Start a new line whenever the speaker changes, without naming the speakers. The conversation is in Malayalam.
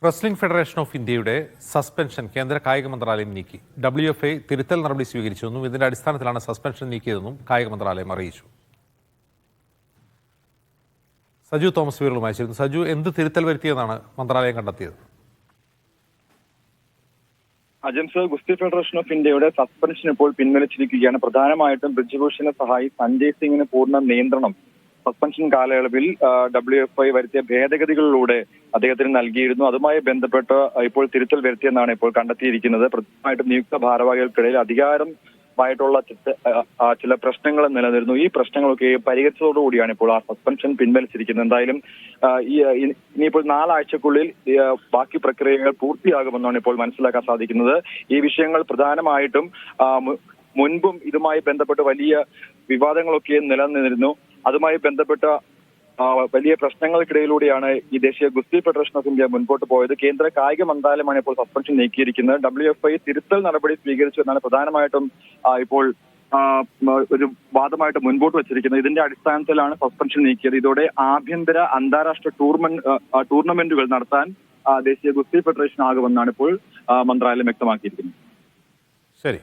റെസ്ലിംഗ് ഫെഡറേഷൻ ഓഫ് ഇന്ത്യയുടെ സസ്പെൻഷൻ കേന്ദ്ര കായിക മന്ത്രാലയം നീക്കി. WFA തിരുത്തൽ നടപടി സ്വീകരിച്ചെന്നും ഇതിന്റെ അടിസ്ഥാനത്തിലാണ് സസ്പെൻഷൻ നീക്കിയതെന്നും കായിക മന്ത്രാലയം അറിയിച്ചു. സജു തോമസ് വിവരങ്ങളുമായി ചേരുന്നു. സജു, എന്ത് തിരുത്തൽ വരുത്തിയെന്നാണ് മന്ത്രാലയം കണ്ടെത്തിയത്?
അജംസ്, ഗുസ്തി ഫെഡറേഷൻ ഓഫ് ഇന്ത്യയുടെ സസ്പെൻഷൻ ഇപ്പോൾ പിൻവലിച്ചിരിക്കുകയാണ്. പ്രധാനമായിട്ടും ബ്രിജ്ഭൂഷണ സഹായി സഞ്ജയ് സിംഗിന് പൂർണ്ണ നിയന്ത്രണം സസ്പെൻഷൻ കാലയളവിൽ WFI വരുത്തിയ ഭേദഗതികളിലൂടെ അദ്ദേഹത്തിന് നൽകിയിരുന്നു. അതുമായി ബന്ധപ്പെട്ട് ഇപ്പോൾ തിരുത്തൽ വരുത്തിയെന്നാണ് ഇപ്പോൾ കണ്ടെത്തിയിരിക്കുന്നത്. പ്രധാനമായിട്ടും നിയുക്ത ഭാരവാഹികൾക്കിടയിൽ അധികാരമായിട്ടുള്ള ചില പ്രശ്നങ്ങൾ നിലനിന്നിരുന്നു. ഈ പ്രശ്നങ്ങളൊക്കെ പരിഹരിച്ചതോടുകൂടിയാണ് ഇപ്പോൾ ആ സസ്പെൻഷൻ പിൻവലിച്ചിരിക്കുന്നത്. എന്തായാലും ഇനിയിപ്പോൾ 4 ആഴ്ചക്കുള്ളിൽ ബാക്കി പ്രക്രിയകൾ പൂർത്തിയാകുമെന്നാണ് ഇപ്പോൾ മനസ്സിലാക്കാൻ സാധിക്കുന്നത്. ഈ വിഷയങ്ങൾ പ്രധാനമായിട്ടും മുൻപും ഇതുമായി ബന്ധപ്പെട്ട് വലിയ വിവാദങ്ങളൊക്കെ നിലനിന്നിരുന്നു. അതുമായി ബന്ധപ്പെട്ട വലിയ പ്രശ്നങ്ങൾക്കിടയിലൂടെയാണ് ഈ ദേശീയ ഗുസ്തി ഫെഡറേഷൻ ഓഫ് ഇന്ത്യ മുൻപോട്ട് പോയത്. കേന്ദ്ര കായിക മന്ത്രാലയമാണ് ഇപ്പോൾ സസ്പെൻഷൻ നീക്കിയിരിക്കുന്നത്. WFI തിരുത്തൽ നടപടി സ്വീകരിച്ചു എന്നാണ് പ്രധാനമായിട്ടും ഇപ്പോൾ ഒരു വാദമായിട്ട് മുൻപോട്ട് വച്ചിരിക്കുന്നത്. ഇതിന്റെ അടിസ്ഥാനത്തിലാണ് സസ്പെൻഷൻ നീക്കിയത്. ഇതോടെ ആഭ്യന്തര അന്താരാഷ്ട്ര ടൂർണമെന്റുകൾ നടത്താൻ ദേശീയ ഗുസ്തി ഫെഡറേഷൻ ആകുമെന്നാണ് ഇപ്പോൾ മന്ത്രാലയം വ്യക്തമാക്കിയിരിക്കുന്നത്.
ശരി.